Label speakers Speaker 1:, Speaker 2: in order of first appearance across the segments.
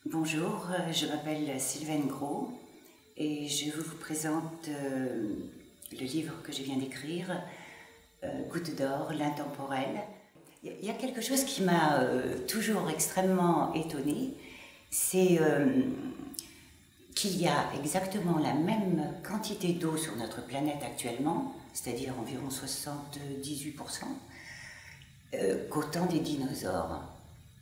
Speaker 1: Bonjour, je m'appelle Sylvaine Gros et je vous présente le livre que je viens d'écrire, Goutte d'or, l'intemporel. Il y a quelque chose qui m'a toujours extrêmement étonnée, c'est qu'il y a exactement la même quantité d'eau sur notre planète actuellement, c'est-à-dire environ 78%, qu'au temps des dinosaures.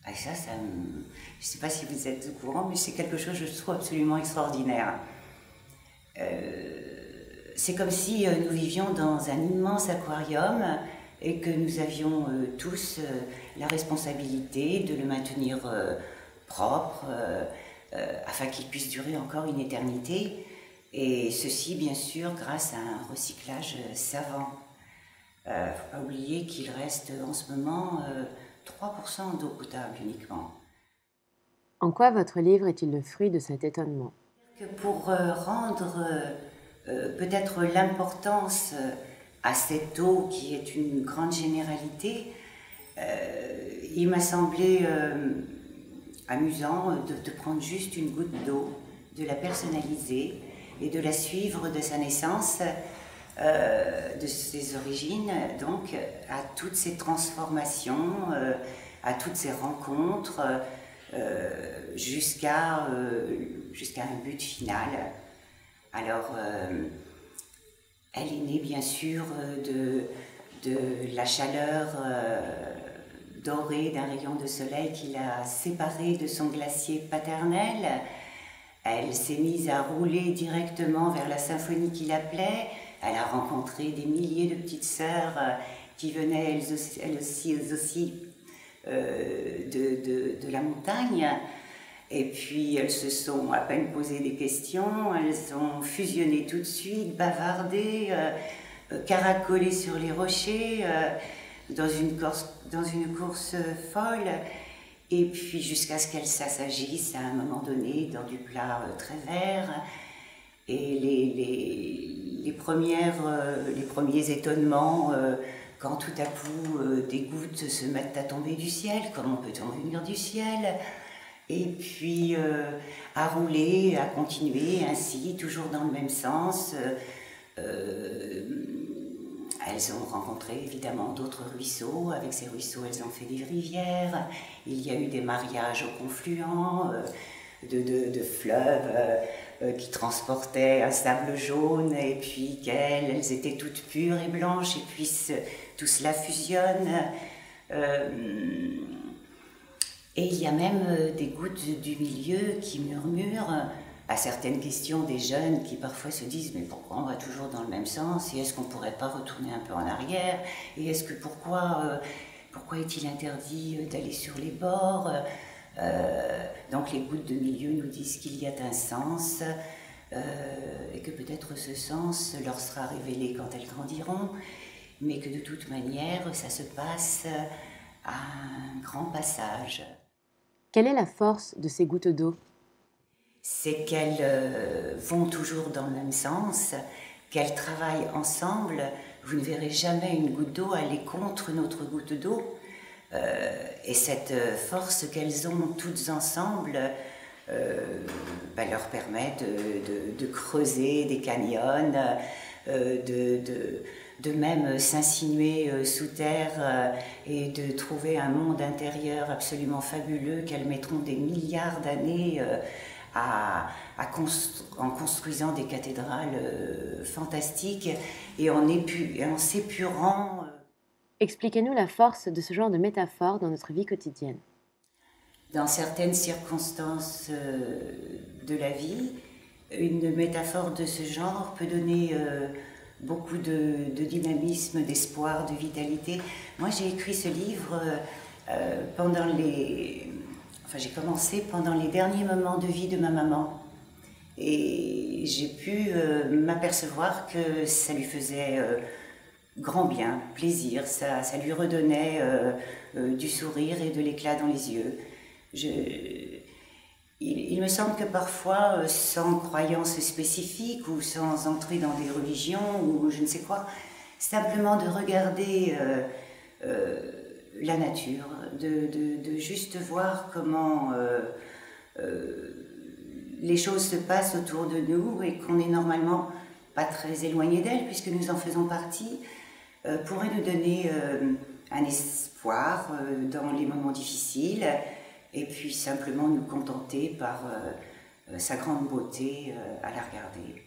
Speaker 1: Et ça je ne sais pas si vous êtes au courant, mais c'est quelque chose que je trouve absolument extraordinaire. C'est comme si nous vivions dans un immense aquarium et que nous avions tous la responsabilité de le maintenir propre, afin qu'il puisse durer encore une éternité, et ceci bien sûr grâce à un recyclage savant. Il ne faut pas oublier qu'il reste en ce moment 3% d'eau potable uniquement.
Speaker 2: En quoi votre livre est-il le fruit de cet étonnement?
Speaker 1: Pour rendre peut-être l'importance à cette eau qui est une grande généralité, il m'a semblé amusant de prendre juste une goutte d'eau, de la personnaliser et de la suivre de sa naissance, de ses origines, donc à toutes ces transformations, à toutes ces rencontres, jusqu'à un but final. Alors, elle est née bien sûr de la chaleur dorée d'un rayon de soleil qui l'a séparée de son glacier paternel. Elle s'est mise à rouler directement vers la symphonie qui l'appelait. Elle a rencontré des milliers de petites sœurs qui venaient elles aussi de la montagne. Et puis elles se sont à peine posé des questions, elles ont fusionné tout de suite, bavardé, caracolé sur les rochers, dans une course folle. Et puis jusqu'à ce qu'elles s'assagissent à un moment donné dans du plat très vert. Et les premiers étonnements, quand tout à coup des gouttes se mettent à tomber du ciel, comment peut-on venir du ciel? Et puis à rouler, à continuer ainsi, toujours dans le même sens. Elles ont rencontré évidemment d'autres ruisseaux. Avec ces ruisseaux, elles ont fait des rivières. Il y a eu des mariages au confluent de fleuves qui transportaient un sable jaune, et puis elles étaient toutes pures et blanches, et puis tout cela fusionne. Et il y a même des gouttes du milieu qui murmurent à certaines questions des jeunes qui parfois se disent « Mais pourquoi on va toujours dans le même sens? Et est-ce qu'on ne pourrait pas retourner un peu en arrière? Et est-ce que pourquoi est-il interdit d'aller sur les bords ?» Donc les gouttes de milieu nous disent qu'il y a un sens et que peut-être ce sens leur sera révélé quand elles grandiront, mais que de toute manière ça se passe à un grand passage.
Speaker 2: Quelle est la force de ces gouttes d'eau?
Speaker 1: C'est qu'elles vont toujours dans le même sens, qu'elles travaillent ensemble. Vous ne verrez jamais une goutte d'eau aller contre notre goutte d'eau. Et cette force qu'elles ont toutes ensemble leur permet de creuser des canyons, de même s'insinuer sous terre et de trouver un monde intérieur absolument fabuleux qu'elles mettront des milliards d'années en construisant des cathédrales fantastiques et en s'épurant.
Speaker 2: Expliquez-nous la force de ce genre de métaphore dans notre vie quotidienne.
Speaker 1: Dans certaines circonstances de la vie, une métaphore de ce genre peut donner beaucoup de dynamisme, d'espoir, de vitalité. Moi, j'ai écrit ce livre j'ai commencé pendant les derniers moments de vie de ma maman. Et j'ai pu m'apercevoir que ça lui faisait grand bien, plaisir, ça lui redonnait du sourire et de l'éclat dans les yeux. Il me semble que parfois, sans croyance spécifique ou sans entrer dans des religions ou je ne sais quoi, simplement de regarder la nature, de juste voir comment les choses se passent autour de nous et qu'on est normalement pas très éloigné d'elles puisque nous en faisons partie, pourrait nous donner un espoir dans les moments difficiles et puis simplement nous contenter par sa grande beauté à la regarder.